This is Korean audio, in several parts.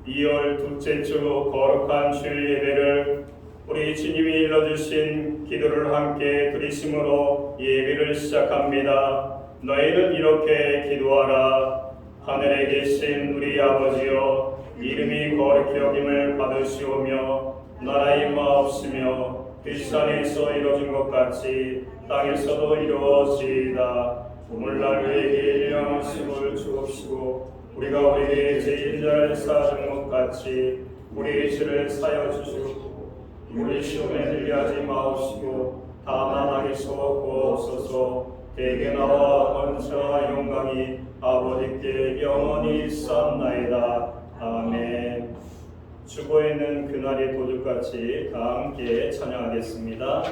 2월 둘째 주 거룩한 주일 예배를 우리 주님이 일러주신 기도를 함께 드리심으로 예배를 시작합니다. 너희는 이렇게 기도하라. 하늘에 계신 우리 아버지여, 이름이 거룩히 여김을 받으시오며 나라의 임하옵시며 뒷산에서 이루어진 것 같이 땅에서도 이루어지이다. 오늘날 우리에게 일용할 식을 주옵시고 우리가 우리의 죄인자를 사하는 것 같이 우리의 죄를 사여 주시옵고 우리 시험에 들게 하지 마옵시고 다만 악에서 구하옵소서. 대개 나와 권세와 영광이 아버지께 영원히 있사옵나이다. 아멘. 주보에 있는 그날의 도둑같이 다 함께 찬양하겠습니다.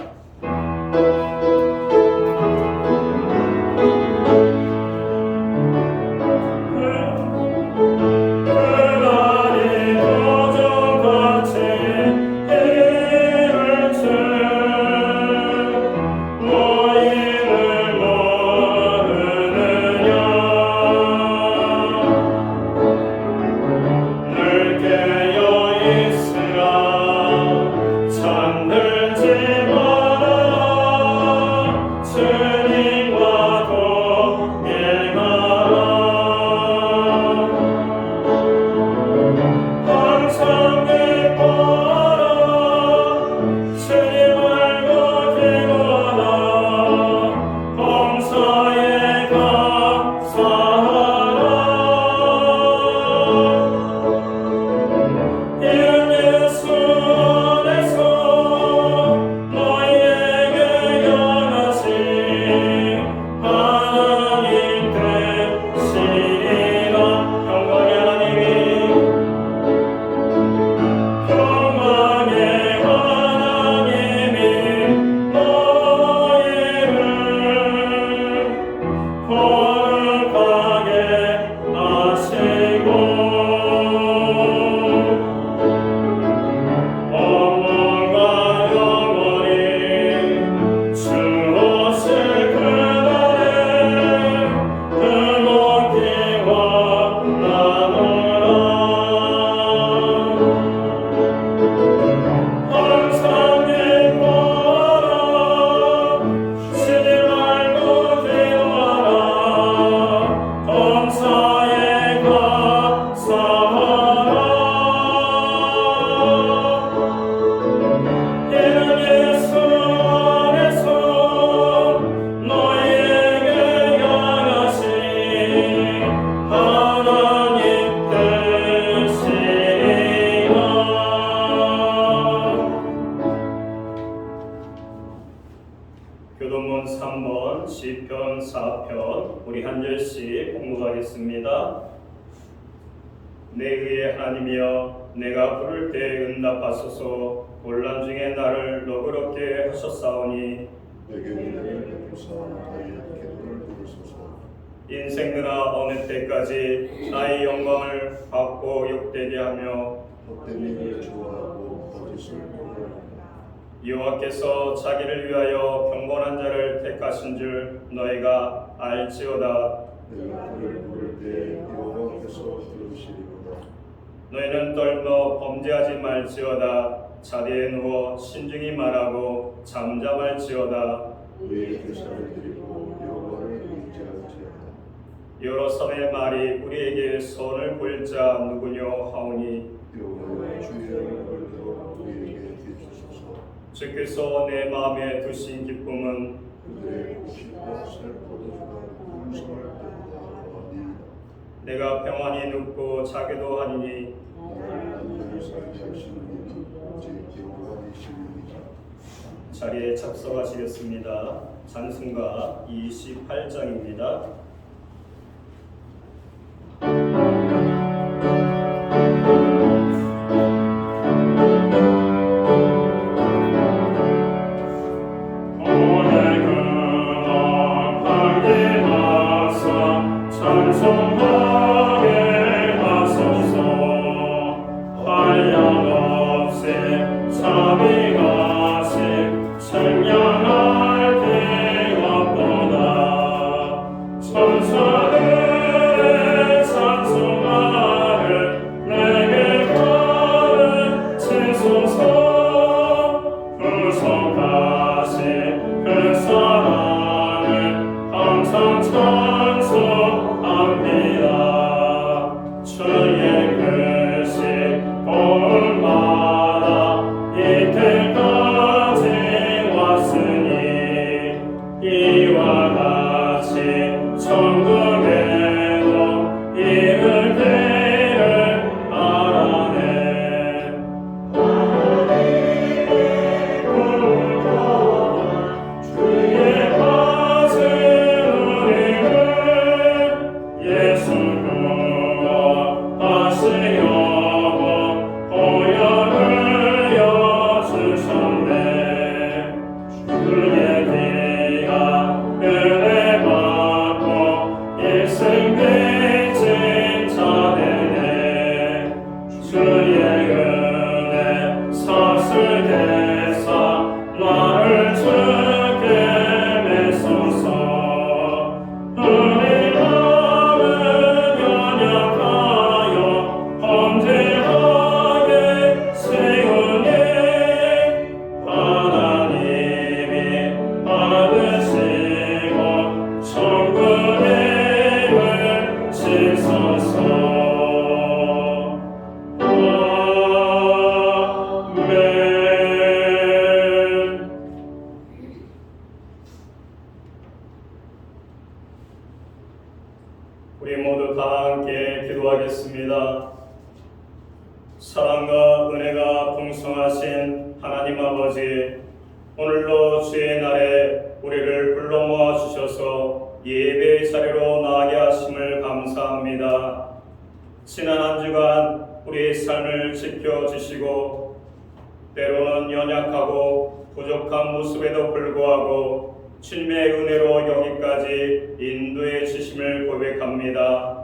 교도문 3번, 시편 4편 우리 한 절씩 공부하겠습니다. 내 의의 하나님이여, 내가 부를 때 응답하소서. 곤란 중에 나를 너그럽게 하셨사오니 내게 은혜를 베푸사오나이다. 기도를 들으소서. 인생들아, 어느 때까지 나의 영광을 받고 욕되게 하며 헛된 일을 좋아하고 거짓을 도모하느냐. 여호와께서 자기를 위하여 경건한 자를 택하신 줄 너희가 알지어다. 내가 그를 부를 때 여호와께서 들으시리로다. 너희는 떨며 범죄하지 말지어다. 자리에 누워 신중히 말하고 잠잠할지어다. 의의 대사를 드리고 여호와를 의지할지어다. 여러 사람의 말이 우리에게 선을 보일 자 누구뇨 하오니 여호와의 주의 얼굴로 우리에게 비추소서. 주께서 내 마음에 두신 기쁨은 그들의 곡식과 살포도주가 풍성할 때보다 더하니이다. 내가 평안히 눕고 자기도 하리니 나를 안전히 살게 하시는 이는 오직 여호와이시니이다. 자리에 작성하시겠습니다. 찬송가 28장입니다. 찬양할 때 없도다. 주의 은혜 사슬대사 나를 주께 메소서. 우리 마음은 연약하여 범죄하게 세우니 하나님이 받으시고 천국의 힘을 지소서. 우리 모두 다 함께 기도하겠습니다. 사랑과 은혜가 풍성하신 하나님 아버지, 오늘도 주의 날에 우리를 불러 모아 주셔서 예배의 자리로 나아게 하심을 감사합니다. 지난 한 주간 우리의 삶을 지켜주시고 때로는 연약하고 부족한 모습에도 불구하고 주님의 은혜로 여기까지 인도해 주심을 고백합니다.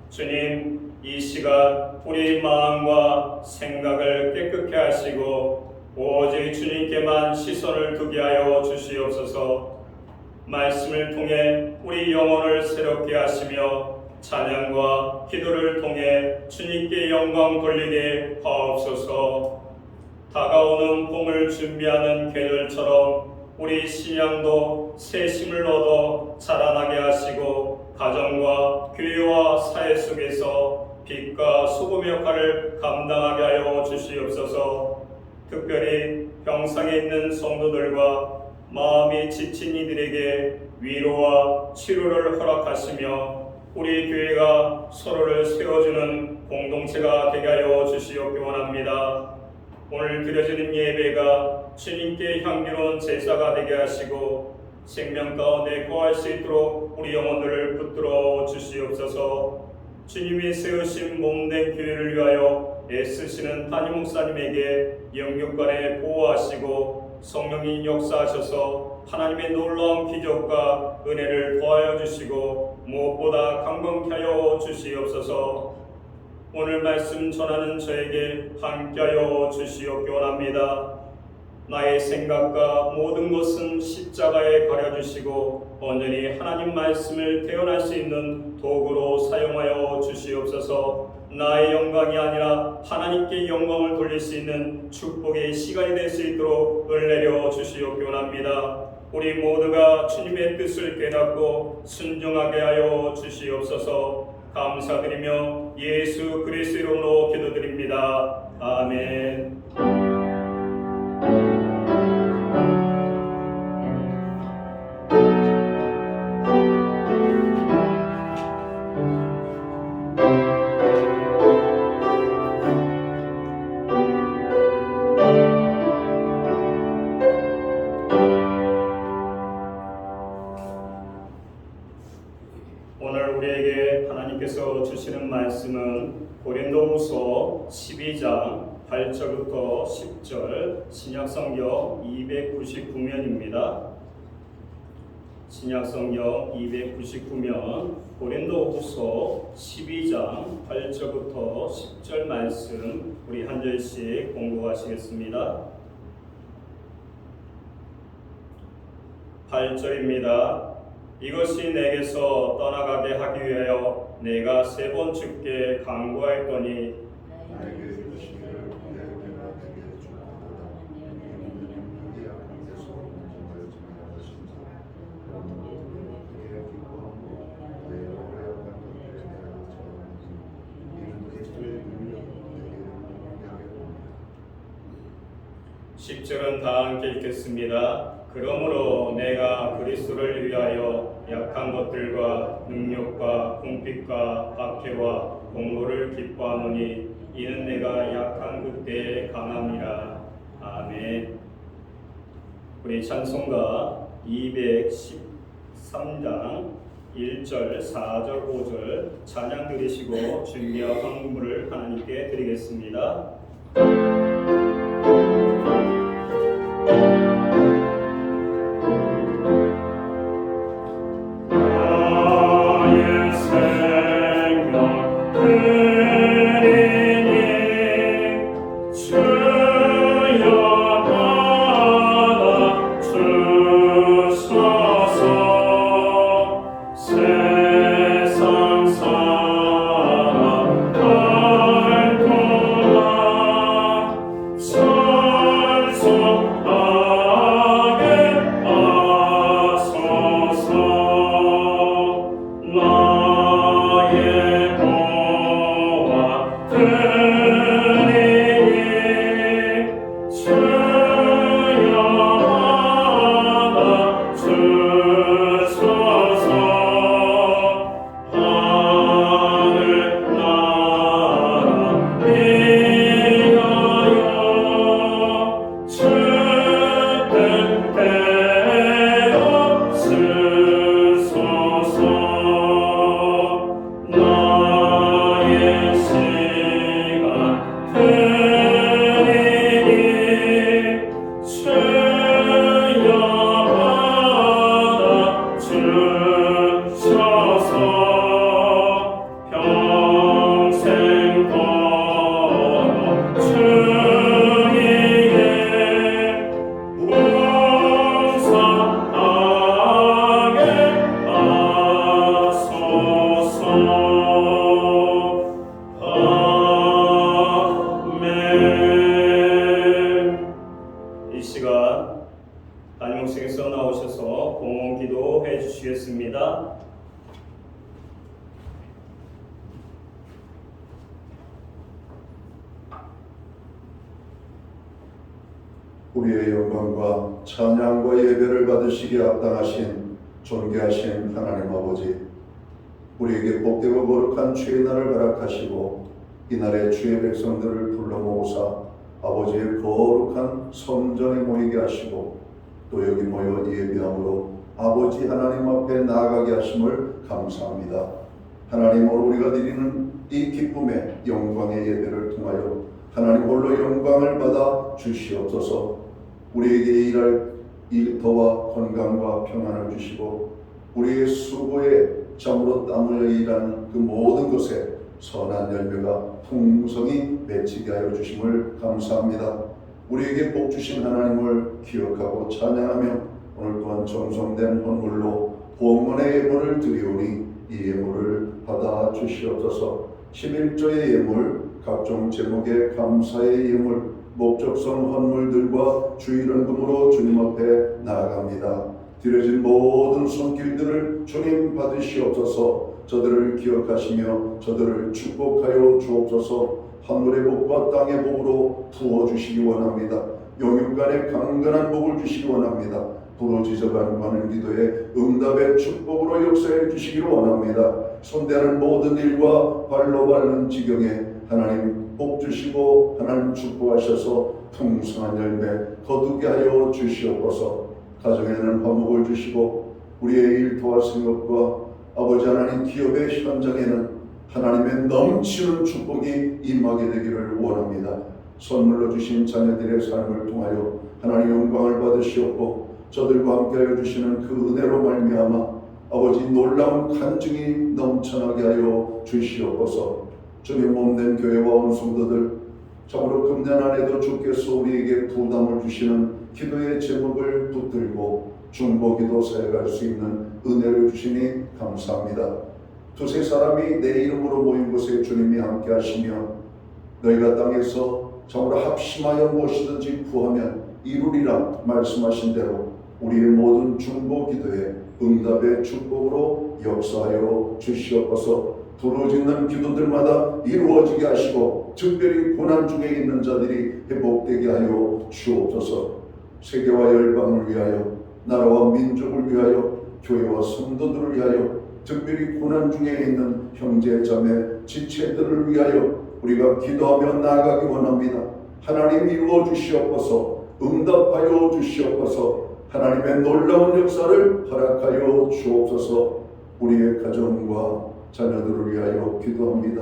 주님, 이 시간 우리 마음과 생각을 깨끗게 하시고 오직 주님께만 시선을 두게 하여 주시옵소서. 말씀을 통해 우리 영혼을 새롭게 하시며 찬양과 기도를 통해 주님께 영광 돌리게 하옵소서. 다가오는 봄을 준비하는 계절처럼 우리 신앙도 새 힘을 얻어 자라나게 하시고 가정과 교회와 사회 속에서 빛과 소금 역할을 감당하게 하여 주시옵소서. 특별히 병상에 있는 성도들과 마음이 지친 이들에게 위로와 치료를 허락하시며 우리 교회가 서로를 세워주는 공동체가 되게 하여 주시옵기 원합니다. 오늘 드려지는 예배가 주님께 향기로운 제사가 되게 하시고 생명 가운데 거할 수 있도록 우리 영혼들을 붙들어 주시옵소서. 주님이 세우신 몸된 교회를 위하여 애쓰시는 담임 목사님에게 영육간에 보호하시고 성령이 역사하셔서 하나님의 놀라운 기적과 은혜를 더하여 주시고 무엇보다 강건케 하여 주시옵소서. 오늘 말씀 전하는 저에게 함께하여 주시옵기 원합니다. 나의 생각과 모든 것은 십자가에 가려주시고 온전히 하나님 말씀을 태어날 수 있는 도구로 사용하여 주시옵소서. 나의 영광이 아니라 하나님께 영광을 돌릴 수 있는 축복의 시간이 될 수 있도록 은혜려 주시옵기 원합니다. 우리 모두가 주님의 뜻을 깨닫고 순종하게 하여 주시옵소서. 감사드리며 예수 그리스도의 이름으로 기도드립니다. 아멘. 오늘 우리에게 하나님께서 주시는 말씀은 고린도후서 12장 8절부터 10절 신약성경 299면입니다. 신약성경 299면 고린도후서 12장 8절부터 10절 말씀 우리 한 절씩 공부하시겠습니다. 8절입니다. 이것이 내게서 떠나가게 하기 위하여 내가 3번 주께 간구하였더니 (10절은) 다 함께 읽겠습니다. 그러므로 내가 그리스도를 위하여 약한 것들과 능력과 궁핍과 박해와 공로를 기뻐하노니 이는 내가 약한 그때에 강함이라. 아멘. 우리 찬송가 213장 1절, 4절, 5절 찬양 드리시고 준비한 헌금을 하나님께 드리겠습니다. 나의 생각 드리니 우리의 영광과 찬양과 예배를 받으시기에 합당하신 존귀하신 하나님 아버지, 우리에게 복되고 거룩한 주의 날을 허락하시고 이날에 주의 백성들을 불러 모으사 아버지의 거룩한 성전에 모이게 하시고 또 여기 모여 예배함으로 아버지 하나님 앞에 나아가게 하심을 감사합니다. 하나님으로 우리가 드리는 이 기쁨의 영광의 예배를 통하여 하나님 홀로 영광을 받아 주시옵소서. 우리에게 일할 일터와 건강과 평안을 주시고 우리의 수고에 참으로 땀 흘려 일하는 그 모든 것에 선한 열매가 풍성히 맺히게 하여 주심을 감사합니다. 우리에게 복 주신 하나님을 기억하고 찬양하며 오늘 또한 정성된 헌물로 봉헌의 예물을 드리오니 이 예물을 받아 주시옵소서. 11조의 예물, 각종 제목의 감사의 예물, 목적성 헌물들과 주일헌금으로 주님 앞에 나아갑니다. 드려진 모든 손길들을 주님 받으시옵소서. 저들을 기억하시며 저들을 축복하여 주옵소서. 하늘의 복과 땅의 복으로 부어주시기 원합니다. 영육간의 강건한 복을 주시기 원합니다. 부르짖어가는 많은 기도에 응답의 축복으로 역사해 주시기를 원합니다. 손대는 모든 일과 발로 밟는 지경에 하나님 복 주시고 하나님 축복하셔서 풍성한 열매 거두게 하여 주시옵소서. 가정에는 화목을 주시고 우리의 일터와 생업과 아버지 하나님 기업의 현장에는 하나님의 넘치는 축복이 임하게 되기를 원합니다. 선물로 주신 자녀들의 삶을 통하여 하나님 영광을 받으시옵고 저들과 함께하여 주시는 그 은혜로 말미암아 아버지 놀라운 간증이 넘쳐나게 하여 주시옵소서. 주님 몸된 교회와 온 성도들 참으로 금년 안에도 주께서 우리에게 부담을 주시는 기도의 제목을 붙들고 중보기도 사역할 수 있는 은혜를 주시니 감사합니다. 두세 사람이 내 이름으로 모인 곳에 주님이 함께 하시며 너희가 땅에서 참으로 합심하여 무엇이든지 구하면 이루리라 말씀하신 대로 우리의 모든 중보기도에 응답의 축복으로 역사하여 주시옵소서. 부르짖는 기도들마다 이루어지게 하시고 특별히 고난 중에 있는 자들이 회복되게 하여 주옵소서. 세계와 열방을 위하여 나라와 민족을 위하여 교회와 성도들을 위하여 특별히 고난 중에 있는 형제 자매 지체들을 위하여 우리가 기도하며 나아가기 원합니다. 하나님 이루어 주시옵소서. 응답하여 주시옵소서. 하나님의 놀라운 역사를 허락하여 주옵소서. 우리의 가정과 자녀들을 위하여 기도합니다.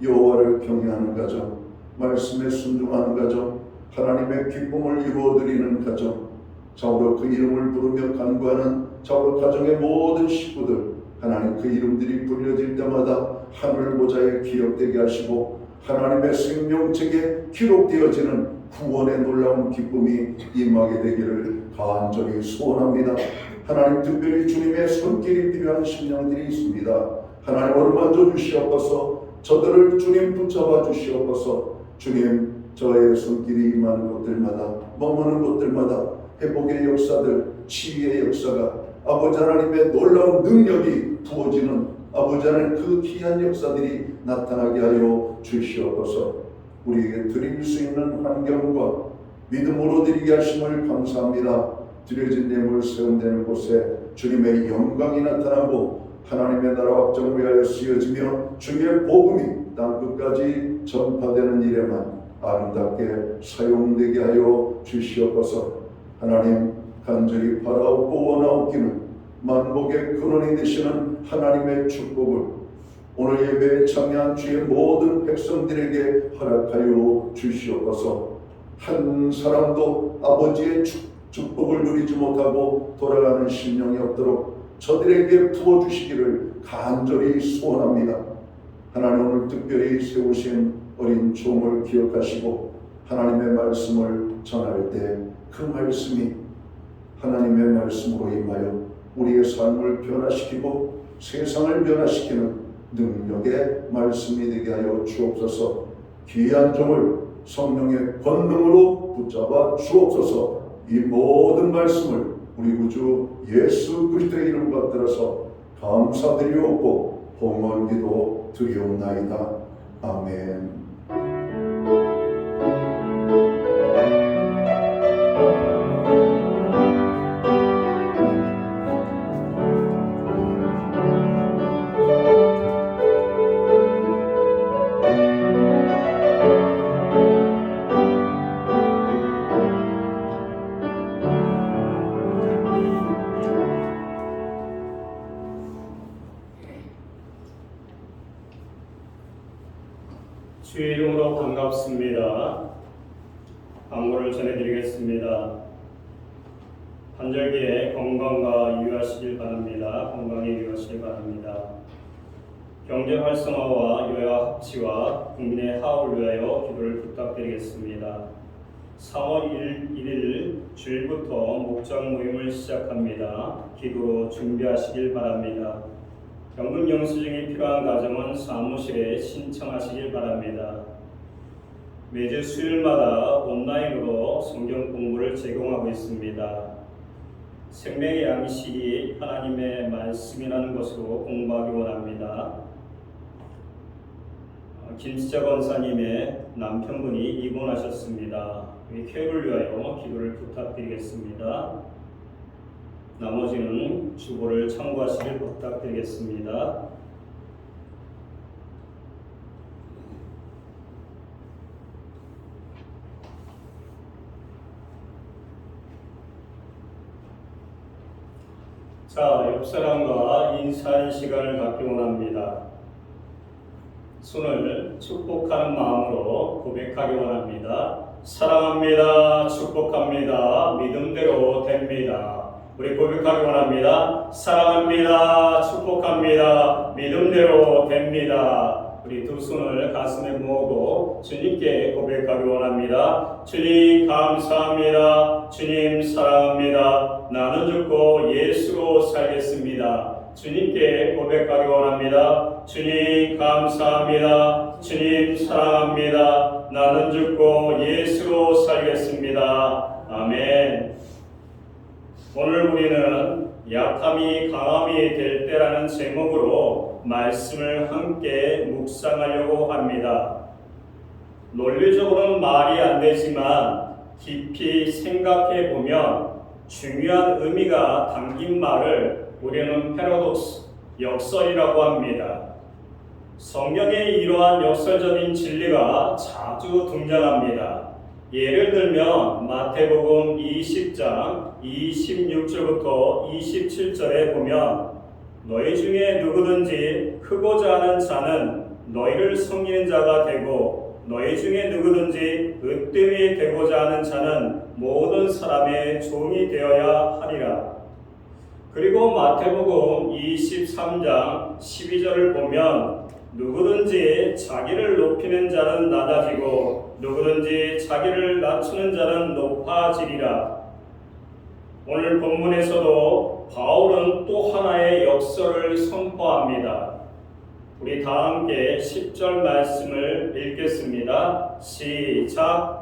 여호와를 경외하는 가정, 말씀에 순종하는 가정, 하나님의 기쁨을 이루어드리는 가정, 참으로 그 이름을 부르며 간구하는 참으로 가정의 모든 식구들, 하나님 그 이름들이 불려질 때마다 하늘 보좌에 기억되게 하시고 하나님의 생명책에 기록되어지는 구원의 놀라운 기쁨이 임하게 되기를 간절히 소원합니다. 하나님 특별히 주님의 손길이 필요한 심령들이 있습니다. 하나님 어루만져 주시옵소서. 저들을 주님 붙잡아 주시옵소서. 주님 저의 손길이 임하는 곳들마다 머무는 곳들마다 회복의 역사들, 치유의 역사가 아버지 하나님의 놀라운 능력이 부어지는 아버지 하나님 그 귀한 역사들이 나타나게 하여 주시옵소서. 우리에게 드릴 수 있는 환경과 믿음으로 드리게 하심을 감사합니다. 드려진 예물 세운되는 곳에 주님의 영광이 나타나고 하나님의 나라 확장을 위하여 쓰여지며 주님의 복음이 땅끝까지 전파되는 일에만 아름답게 사용되게 하여 주시옵소서. 하나님 간절히 바라옵고 원하옵기는 만복의 근원이 되시는 하나님의 축복을 오늘 예배에 참여한 주의 모든 백성들에게 허락하여 주시옵소서. 한 사람도 아버지의 축복을 누리지 못하고 돌아가는 심령이 없도록 저들에게 부어주시기를 간절히 소원합니다. 하나님 오늘 특별히 세우신 어린 종을 기억하시고 하나님의 말씀을 전할 때 그 말씀이 하나님의 말씀으로 임하여 우리의 삶을 변화시키고 세상을 변화시키는 능력의 말씀이 되게 하여 주옵소서. 귀한 종을 성령의 권능으로 붙잡아 주옵소서. 이 모든 말씀을 우리 구주 예수 그리스도의 이름 받들어서 감사드리옵고 봉헌기도 드리옵나이다. 아멘. 반갑습니다. 광고를 전해드리겠습니다. 환절기에 건강과 유의하시길 바랍니다. 건강에 유의하시길 바랍니다. 경제 활성화와 여야 합치와 국민의 화합을 위하여 기도를 부탁드리겠습니다. 4월 1일 주일부터 목장 모임을 시작합니다. 기도로 준비하시길 바랍니다. 연금 영수증이 필요한 가정은 사무실에 신청하시길 바랍니다. 매주 수요일마다 온라인으로 성경 공부를 제공하고 있습니다. 생명의 양식이 하나님의 말씀이라는 것으로 공부하기 원합니다. 김지자 권사님의 남편분이 입원하셨습니다. 이 쾌를 위하여 기도를 부탁드리겠습니다. 나머지는 주보를 참고하시길 부탁드리겠습니다. 자, 옆 사람과 인사하는 시간을 갖기 원합니다. 손을 축복하는 마음으로 고백하기 원합니다. 사랑합니다. 축복합니다. 믿음대로 됩니다. 우리 고백하기 원합니다. 사랑합니다. 축복합니다. 믿음대로 됩니다. 우리 두 손을 가슴에 모으고 주님께 고백하기 원합니다. 주님 감사합니다. 주님 사랑합니다. 나는 죽고 예수로 살겠습니다. 주님께 고백하기 원합니다. 주님 감사합니다. 주님 사랑합니다. 나는 죽고 예수로 살겠습니다. 아멘. 오늘 우리는 약함이 강함이 될 때라는 제목으로 말씀을 함께 묵상하려고 합니다. 논리적으로는 말이 안 되지만 깊이 생각해 보면 중요한 의미가 담긴 말을 우리는 패러독스, 역설이라고 합니다. 성경에 이러한 역설적인 진리가 자주 등장합니다. 예를 들면 마태복음 20장 26절부터 27절에 보면 너희 중에 누구든지 크고자 하는 자는 너희를 섬기는 자가 되고 너희 중에 누구든지 으뜸이 되고자 하는 자는 모든 사람의 종이 되어야 하리라. 그리고 마태복음 23장 12절을 보면 누구든지 자기를 높이는 자는 낮아지고 누구든지 자기를 낮추는 자는 높아지리라. 오늘 본문에서도 바울은 또 하나의 역설을 선포합니다. 우리 다 함께 10절 말씀을 읽겠습니다. 시작.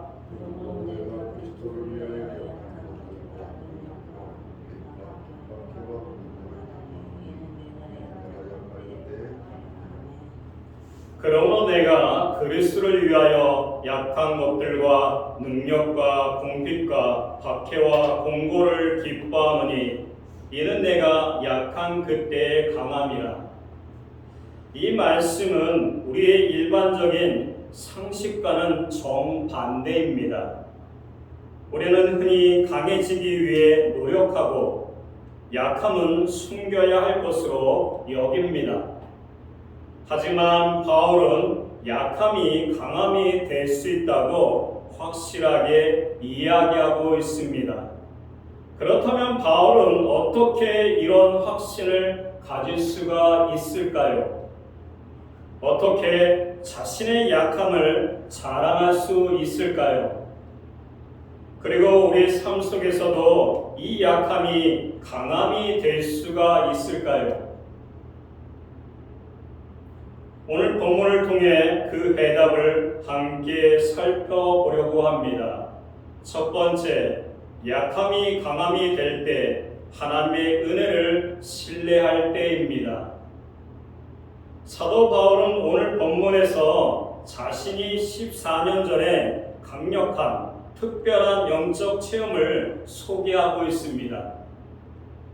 그러므로 내가 그리스도를 위하여 약한 것들과 능력과 궁핍과 박해와 공고를 기뻐하노니 이는 내가 약한 그때의 강함이라. 이 말씀은 우리의 일반적인 상식과는 정반대입니다. 우리는 흔히 강해지기 위해 노력하고 약함은 숨겨야 할 것으로 여깁니다. 하지만 바울은 약함이 강함이 될 수 있다고 확실하게 이야기하고 있습니다. 그렇다면 바울은 어떻게 이런 확신을 가질 수가 있을까요? 어떻게 자신의 약함을 자랑할 수 있을까요? 그리고 우리 삶 속에서도 이 약함이 강함이 될 수가 있을까요? 오늘 본문을 통해 그 대답을 함께 살펴보려고 합니다. 첫 번째, 약함이 강함이 될 때 하나님의 은혜를 신뢰할 때입니다. 사도 바울은 오늘 본문에서 자신이 14년 전에 강력한 특별한 영적 체험을 소개하고 있습니다.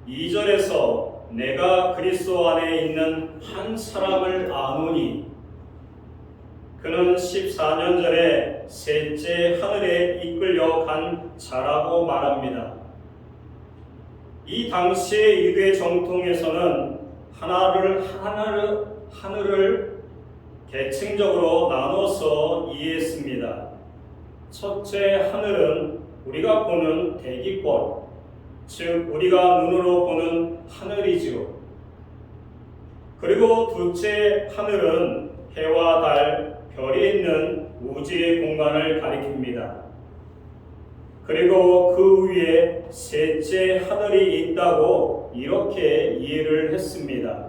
2절에서 내가 그리스도 안에 있는 한 사람을 아노니 그는 14년 전에 셋째 하늘에 이끌려 간 자라고 말합니다. 이 당시의 유대 정통에서는 하늘을 계층적으로 나눠서 이해했습니다. 첫째, 하늘은 우리가 보는 대기권, 즉 우리가 눈으로 보는 하늘이지요. 그리고 둘째, 하늘은 해와 달, 별이 있는 우주의 공간을 가리킵니다. 그리고 그 위에 셋째 하늘이 있다고 이렇게 이해를 했습니다.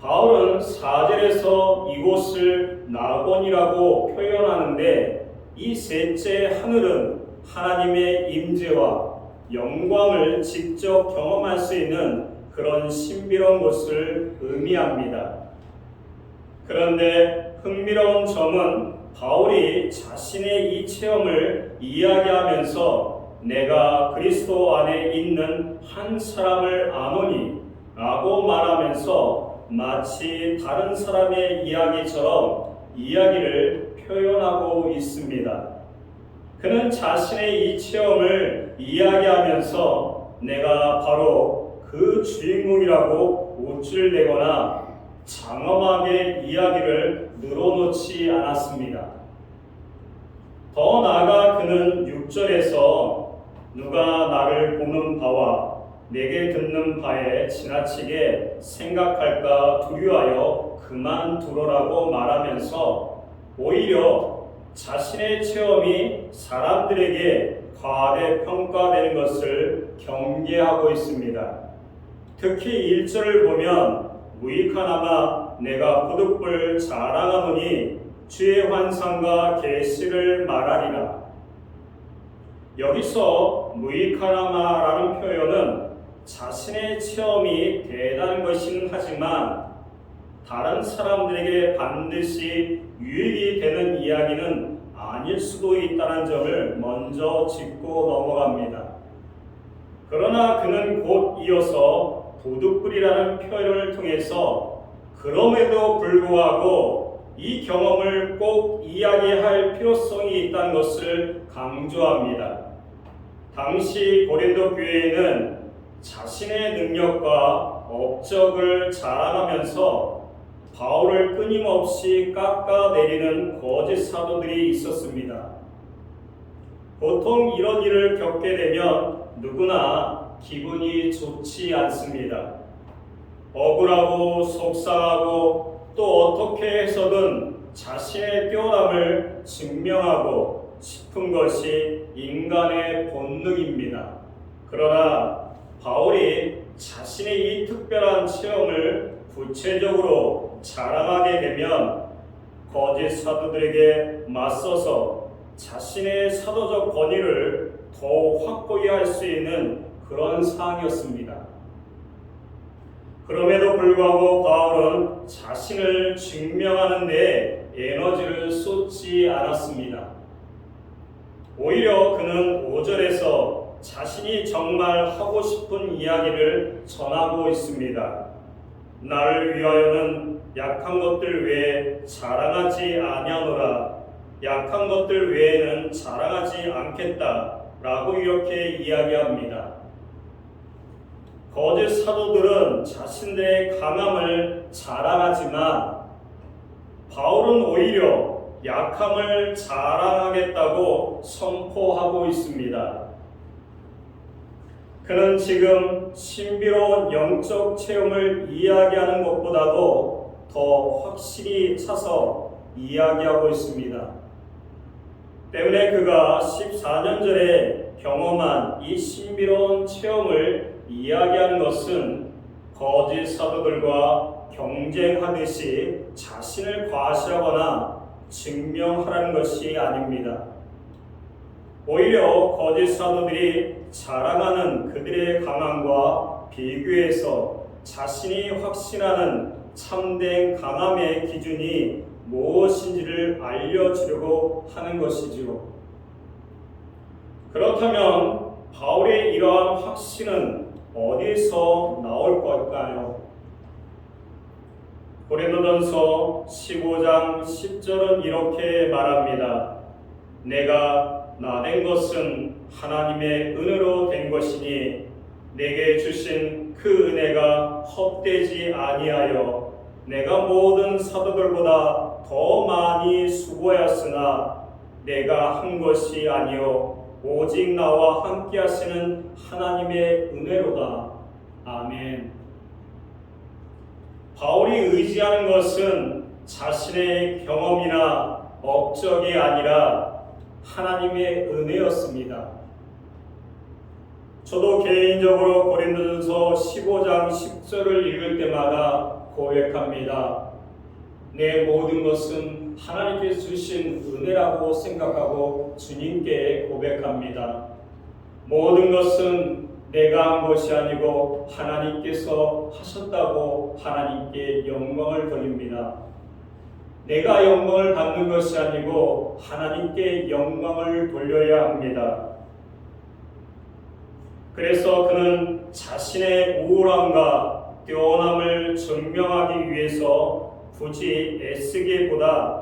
바울은 4절에서 이곳을 낙원이라고 표현하는데 이 셋째 하늘은 하나님의 임재와 영광을 직접 경험할 수 있는 그런 신비로운 곳을 의미합니다. 그런데 흥미로운 점은 바울이 자신의 이 체험을 이야기하면서 내가 그리스도 안에 있는 한 사람을 아노니 라고 말하면서 마치 다른 사람의 이야기처럼 이야기를 표현하고 있습니다. 그는 자신의 이 체험을 이야기하면서 내가 바로 그 주인공이라고 웃줄 내거나 장엄하게 이야기를 늘어놓지 않았습니다. 더 나아가 그는 6절에서 누가 나를 보는 바와 내게 듣는 바에 지나치게 생각할까 두려워하여 그만두라고 말하면서 오히려 자신의 체험이 사람들에게 과대평가되는 것을 경계하고 있습니다. 특히 1절을 보면 무익하나마 내가 부득불 자랑하노니 주의 환상과 계시를 말하리라. 여기서 무익하나마라는 표현은 자신의 체험이 대단한 것이긴 하지만 다른 사람들에게 반드시 유익이 되는 이야기는 아닐 수도 있다는 점을 먼저 짚고 넘어갑니다. 그러나 그는 곧 이어서 부득불이라는 표현을 통해서 그럼에도 불구하고 이 경험을 꼭 이야기할 필요성이 있다는 것을 강조합니다. 당시 고린도 교회에는 자신의 능력과 업적을 자랑하면서 바울을 끊임없이 깎아내리는 거짓 사도들이 있었습니다. 보통 이런 일을 겪게 되면 누구나 기분이 좋지 않습니다. 억울하고 속상하고 또 어떻게 해서든 자신의 뛰어남을 증명하고 싶은 것이 인간의 본능입니다. 그러나 바울이 자신의 이 특별한 체험을 구체적으로 자랑하게 되면 거짓 사도들에게 맞서서 자신의 사도적 권위를 더 확고히 할 수 있는 그런 사항이었습니다. 그럼에도 불구하고 바울은 자신을 증명하는 데 에너지를 쏟지 않았습니다. 오히려 그는 5절에서 자신이 정말 하고 싶은 이야기를 전하고 있습니다. 나를 위하여는 약한 것들 외에 자랑하지 아니하노라. 약한 것들 외에는 자랑하지 않겠다 라고 이렇게 이야기합니다. 거짓 사도들은 자신들의 강함을 자랑하지만 바울은 오히려 약함을 자랑하겠다고 선포하고 있습니다. 그는 지금 신비로운 영적 체험을 이야기하는 것보다도 더 확실히 차서 이야기하고 있습니다. 때문에 그가 14년 전에 경험한 이 신비로운 체험을 이야기하는 것은 거짓 사도들과 경쟁하듯이 자신을 과시하거나 증명하라는 것이 아닙니다. 오히려 거짓 사도들이 자랑하는 그들의 강함과 비교해서 자신이 확신하는 참된 강함의 기준이 무엇인지를 알려주려고 하는 것이지요. 그렇다면 바울의 이러한 확신은 어디서 나올 걸까요? 고린도전서 15장 10절은 이렇게 말합니다. 내가 나된 것은 하나님의 은혜로 된 것이니 내게 주신 그 은혜가 헛되지 아니하여 내가 모든 사도들보다 더 많이 수고하였으나 내가 한 것이 아니요 오직 나와 함께 하시는 하나님의 은혜로다. 아멘. 바울이 의지하는 것은 자신의 경험이나 업적이 아니라 하나님의 은혜였습니다. 저도 개인적으로 고린도전서 15장 10절을 읽을 때마다 고백합니다. 내 모든 것은 하나님께서 주신 은혜라고 생각하고 주님께 고백합니다. 모든 것은 내가 한 것이 아니고 하나님께서 하셨다고 하나님께 영광을 돌립니다. 내가 영광을 받는 것이 아니고 하나님께 영광을 돌려야 합니다. 그래서 그는 자신의 우월함과 뛰어남을 증명하기 위해서 굳이 애쓰기보다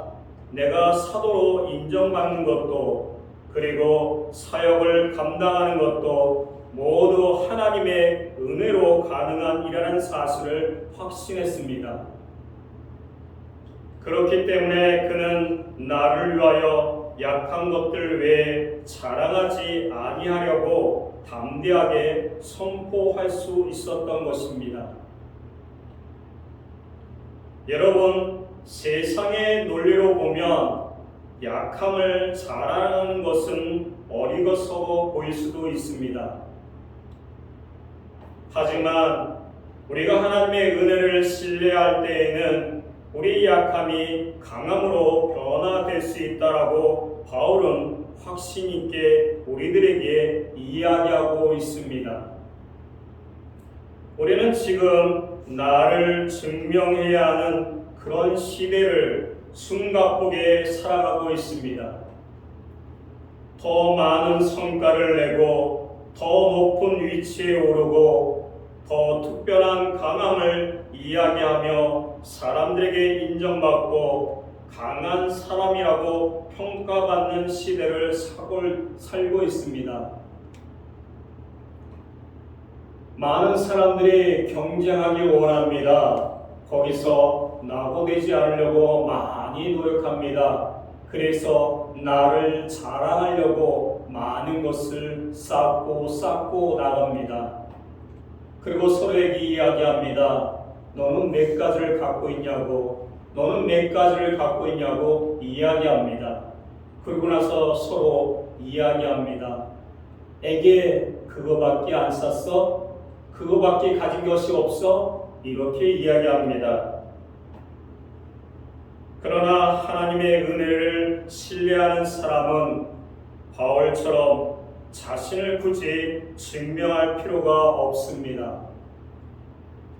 내가 사도로 인정받는 것도 그리고 사역을 감당하는 것도 모두 하나님의 은혜로 가능한 일이라는 사실을 확신했습니다. 그렇기 때문에 그는 나를 위하여 약한 것들 외에 자랑하지 아니하려고 담대하게 선포할 수 있었던 것입니다. 여러분, 세상의 논리로 보면 약함을 자랑하는 것은 어리석어 보일 수도 있습니다. 하지만 우리가 하나님의 은혜를 신뢰할 때에는 우리 약함이 강함으로 변화될 수 있다라고 바울은 확신 있게 우리들에게 이야기하고 있습니다. 우리는 지금 나를 증명해야 하는 그런 시대를 숨가쁘게 살아가고 있습니다. 더 많은 성과를 내고 더 높은 위치에 오르고 더 특별한 강함을 이야기하며 사람들에게 인정받고 강한 사람이라고 평가받는 시대를 살고 있습니다. 많은 사람들이 경쟁하기 원합니다. 거기서 낙오되지 않으려고 많이 노력합니다. 그래서 나를 자랑하려고 많은 것을 쌓고 나갑니다. 그리고 서로에게 이야기합니다. 너는 몇 가지를 갖고 있냐고, 너는 몇 가지를 갖고 있냐고 이야기합니다. 그러고 나서 서로 이야기합니다. 에게 그거밖에 안 샀어? 그거밖에 가진 것이 없어? 이렇게 이야기합니다. 그러나 하나님의 은혜를 신뢰하는 사람은 바울처럼 자신을 굳이 증명할 필요가 없습니다.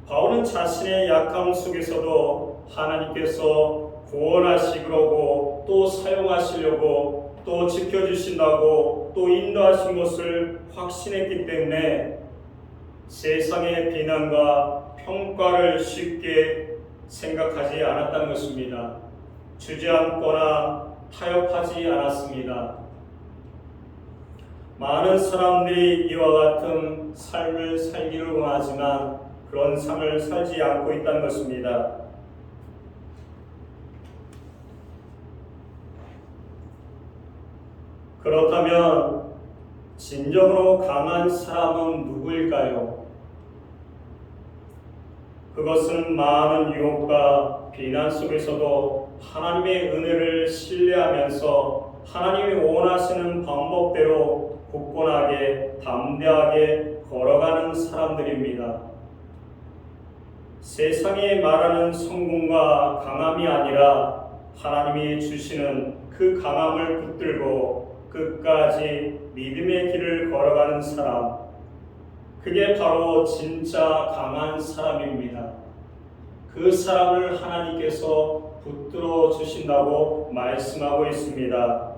바울은 자신의 약함 속에서도 하나님께서 구원하시려고 또 사용하시려고 또 지켜주신다고 또 인도하신 것을 확신했기 때문에 세상의 비난과 평가를 쉽게 생각하지 않았다는 것입니다. 주저앉거나 타협하지 않았습니다. 많은 사람들이 이와 같은 삶을 살기를 원하지만 그런 삶을 살지 않고 있다는 것입니다. 그렇다면 진정으로 강한 사람은 누구일까요? 그것은 많은 유혹과 비난 속에서도 하나님의 은혜를 신뢰하면서 하나님이 원하시는 방법대로 굳건하게 담대하게 걸어가는 사람들입니다. 세상이 말하는 성공과 강함이 아니라 하나님이 주시는 그 강함을 붙들고 끝까지 믿음의 길을 걸어가는 사람, 그게 바로 진짜 강한 사람입니다. 그 사람을 하나님께서 붙들어 주신다고 말씀하고 있습니다.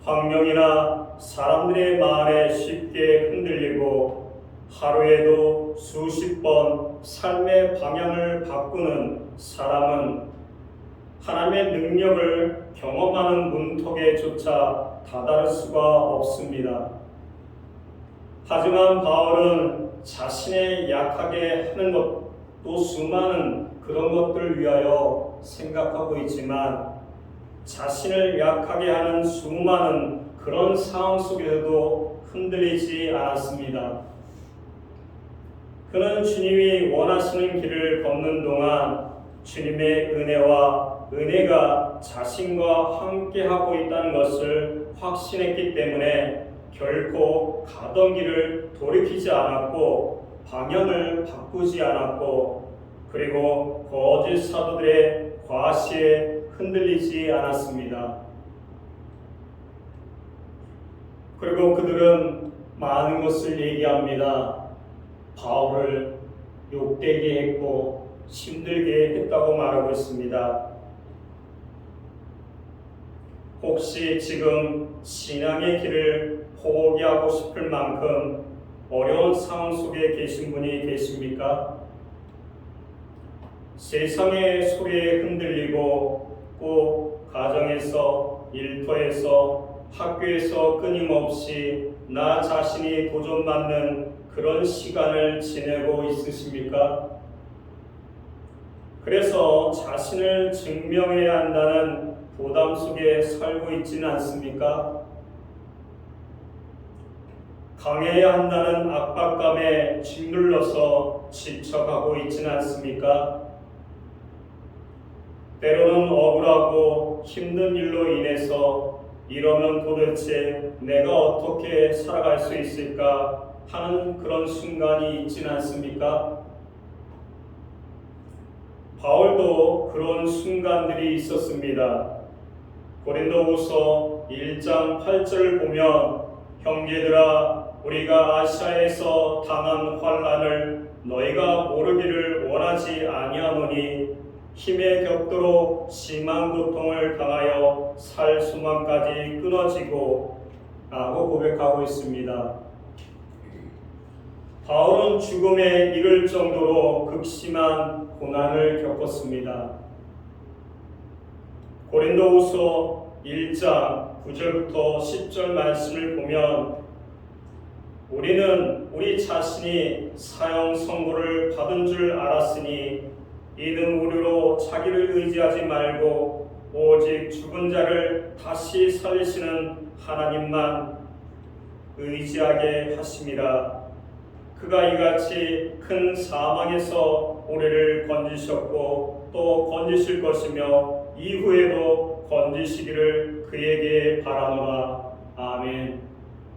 환경이나 사람들의 말에 쉽게 흔들리고 하루에도 수십 번 삶의 방향을 바꾸는 사람은 하나님의 능력을 경험하는 문턱에조차 다다를 수가 없습니다. 하지만 바울은 자신의 약하게 하는 것, 또 수많은 그런 것들을 위하여 생각하고 있지만 자신을 약하게 하는 수많은 그런 상황 속에서도 흔들리지 않았습니다. 그는 주님이 원하시는 길을 걷는 동안 주님의 은혜가 자신과 함께하고 있다는 것을 확신했기 때문에 결코 가던 길을 돌이키지 않았고 방향을 바꾸지 않았고 그리고 거짓 사도들의 과시에 흔들리지 않았습니다. 그리고 그들은 많은 것을 얘기합니다. 바울을 욕되게 했고 힘들게 했다고 말하고 있습니다. 혹시 지금 신앙의 길을 포기하고 싶을 만큼 어려운 상황 속에 계신 분이 계십니까? 세상의 소리에 흔들리고 꼭 가정에서, 일터에서, 학교에서 끊임없이 나 자신이 도전받는 그런 시간을 지내고 있으십니까? 그래서 자신을 증명해야 한다는 부담 속에 살고 있지는 않습니까? 강해야 한다는 압박감에 짓눌러서 지쳐가고 있지는 않습니까? 때로는 억울하고 힘든 일로 인해서 이러면 도대체 내가 어떻게 살아갈 수 있을까 하는 그런 순간이 있지는 않습니까? 바울도 그런 순간들이 있었습니다. 고린도후서 1장 8절을 보면 형제들아 우리가 아시아에서 당한 환난을 너희가 모르기를 원하지 아니하노니 힘에 격도로 심한 고통을 당하여 살 소망까지 끊어지고 라고 고백하고 있습니다. 바울은 죽음에 이를 정도로 극심한 고난을 겪었습니다. 고린도후서 1장 9절부터 10절 말씀을 보면 우리는 우리 자신이 사형 선고를 받은 줄 알았으니 이는 우리로 자기를 의지하지 말고 오직 죽은 자를 다시 살리시는 하나님만 의지하게 하심이라. 그가 이같이 큰 사망에서 우리를 건지셨고 또 건지실 것이며 이후에도 건지시기를 그에게 바라노라. 아멘.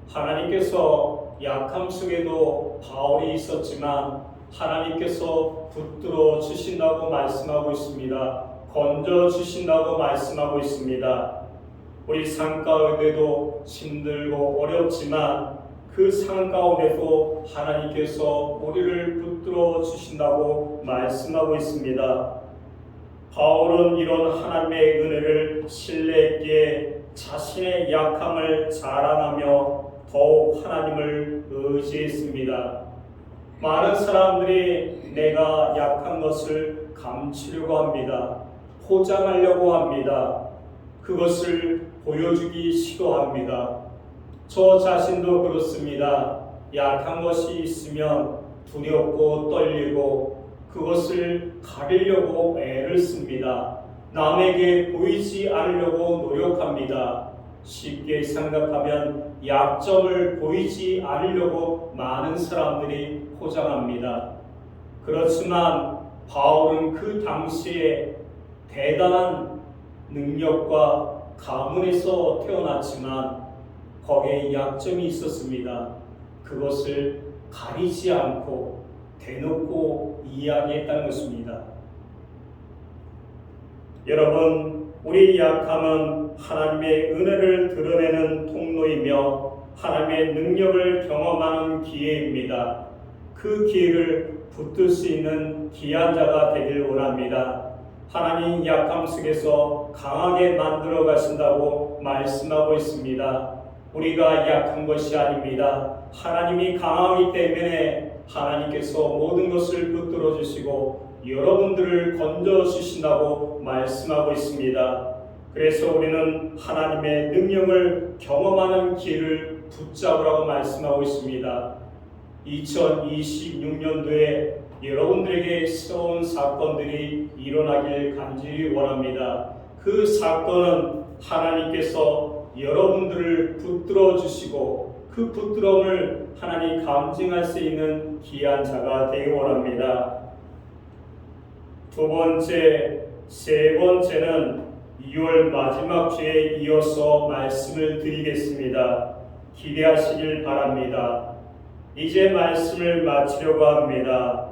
하나님께서 약함 속에도 바울이 있었지만 하나님께서 붙들어 주신다고 말씀하고 있습니다. 건져 주신다고 말씀하고 있습니다. 우리 삶 가운데도 힘들고 어렵지만 그 상황 가운데도 하나님께서 우리를 붙들어 주신다고 말씀하고 있습니다. 바울은 이런 하나님의 은혜를 신뢰했기에 자신의 약함을 자랑하며 더욱 하나님을 의지했습니다. 많은 사람들이 내가 약한 것을 감추려고 합니다. 포장하려고 합니다. 그것을 보여주기 시도합니다. 저 자신도 그렇습니다. 약한 것이 있으면 두렵고 떨리고 그것을 가리려고 애를 씁니다. 남에게 보이지 않으려고 노력합니다. 쉽게 생각하면 약점을 보이지 않으려고 많은 사람들이 포장합니다. 그렇지만 바울은 그 당시에 대단한 능력과 가문에서 태어났지만 거기에 약점이 있었습니다. 그것을 가리지 않고 대놓고 이야기했다는 것입니다. 여러분, 우리 약함은 하나님의 은혜를 드러내는 통로이며 하나님의 능력을 경험하는 기회입니다. 그 기회를 붙들 수 있는 귀한 자가 되길 원합니다. 하나님 약함 속에서 강하게 만들어 가신다고 말씀하고 있습니다. 우리가 약한 것이 아닙니다. 하나님이 강하기 때문에 하나님께서 모든 것을 붙들어 주시고 여러분들을 건져 주신다고 말씀하고 있습니다. 그래서 우리는 하나님의 능력을 경험하는 길을 붙잡으라고 말씀하고 있습니다. 2026년도에 여러분들에게 새로운 사건들이 일어나길 간절히 원합니다. 그 사건은 하나님께서 여러분들을 붙들어 주시고 그 붙들음을 하나님 감증할 수 있는 귀한 자가 되기 원합니다. 두 번째, 세 번째는 2월 마지막 주에 이어서 말씀을 드리겠습니다. 기대하시길 바랍니다. 이제 말씀을 마치려고 합니다.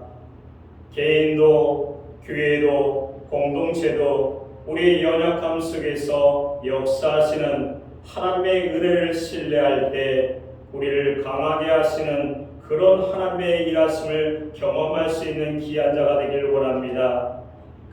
개인도, 교회도, 공동체도 우리의 연약함 속에서 역사하시는 하나님의 은혜를 신뢰할 때 우리를 강하게 하시는 그런 하나님의 일하심을 경험할 수 있는 귀한 자가 되길 원합니다.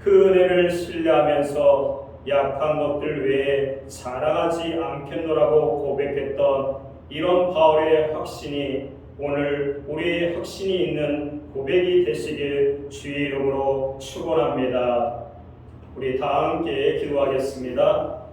그 은혜를 신뢰하면서 약한 것들 외에 자랑하지 않겠노라고 고백했던 이런 바울의 확신이 오늘 우리의 확신이 있는 고백이 되시길 주의 이름으로 축원합니다. 우리 다 함께 기도하겠습니다.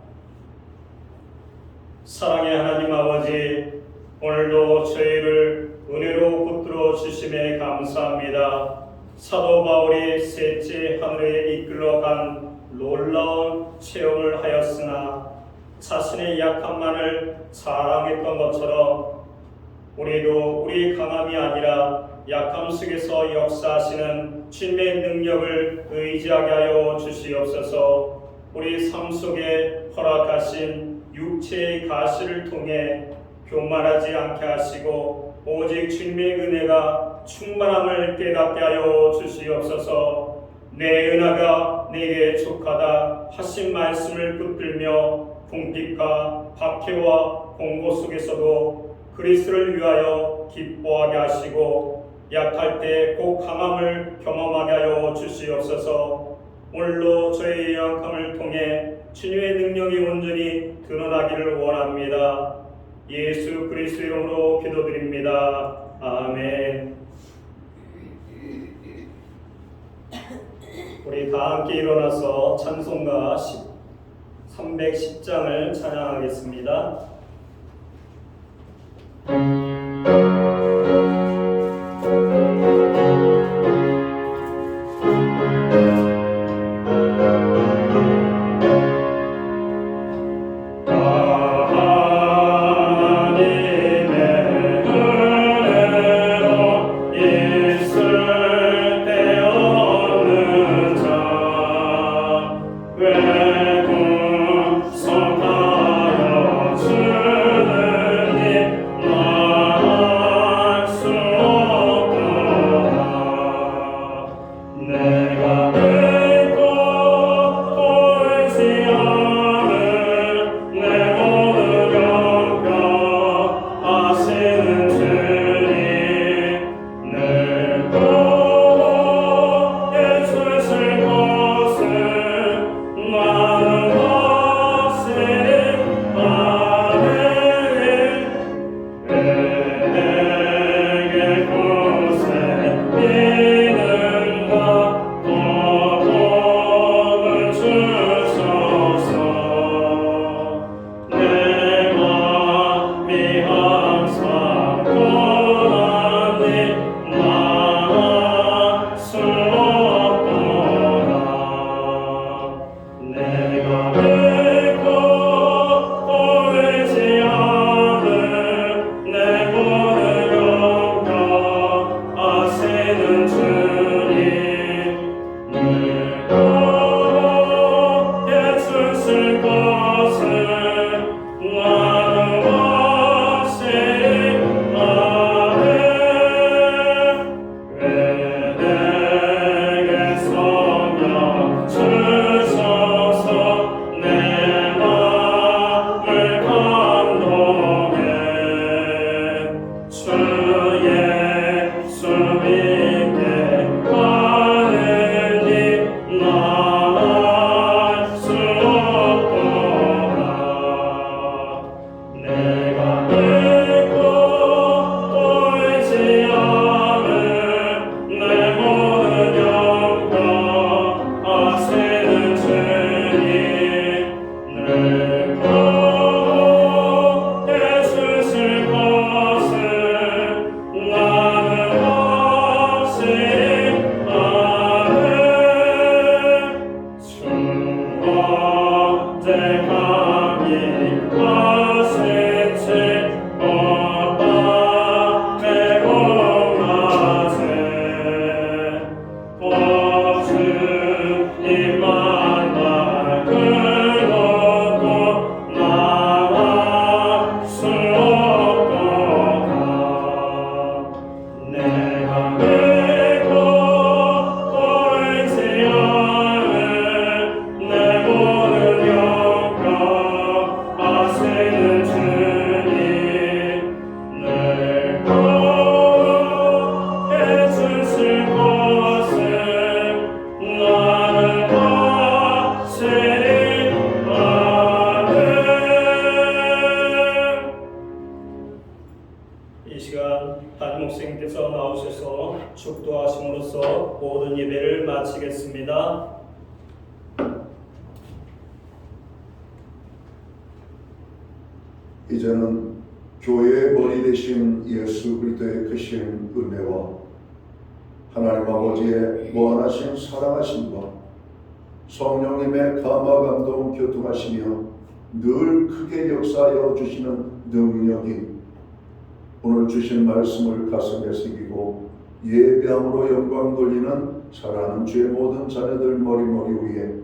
사랑의 하나님 아버지, 오늘도 저희를 은혜로 붙들어 주심에 감사합니다. 사도 바울이 셋째 하늘에 이끌러간 놀라운 체험을 하였으나 자신의 약함만을 자랑했던 것처럼 우리도 우리의 강함이 아니라 약함 속에서 역사하시는 주님의 능력을 의지하게 하여 주시옵소서. 우리 삶 속에 허락하신 육체의 가시를 통해 교만하지 않게 하시고 오직 주님의 은혜가 충만함을 깨닫게 하여 주시옵소서. 내 은혜가 내게 족하다 하신 말씀을 붙들며 궁핍과 박해와 공고 속에서도 그리스도를 위하여 기뻐하게 하시고 약할 때 곧 강함을 경험하게 하여 주시옵소서. 오늘도 저의 약함을 통해 주님의 능력이 온전히 드러나기를 원합니다. 예수 그리스도 이름으로 기도드립니다. 아멘. 우리 다 함께 일어나서 찬송가 310장을 찬양하겠습니다. 성하여 주는 일 시간 한 목사님께서 나오셔서 축도하심으로써 모든 예배를 마치겠습니다. 이제는 교회의 머리 되신 예수 그리스도의 크신 은혜와 하나님 아버지의 무한하신 사랑하심과 성령님의 감화 감동 교통하시며 늘 크게 역사하여 주시는 능력이 오늘 주신 말씀을 가슴에 새기고 예배함으로 영광 돌리는 사랑하는 주의 모든 자녀들 머리 위에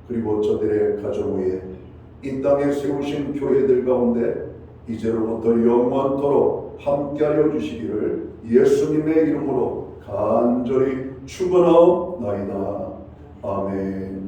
그리고 저들의 가정 위에 이 땅에 세우신 교회들 가운데 이제로부터 영원토록 함께하여 주시기를 예수님의 이름으로 간절히 축원하옵나이다. 아멘.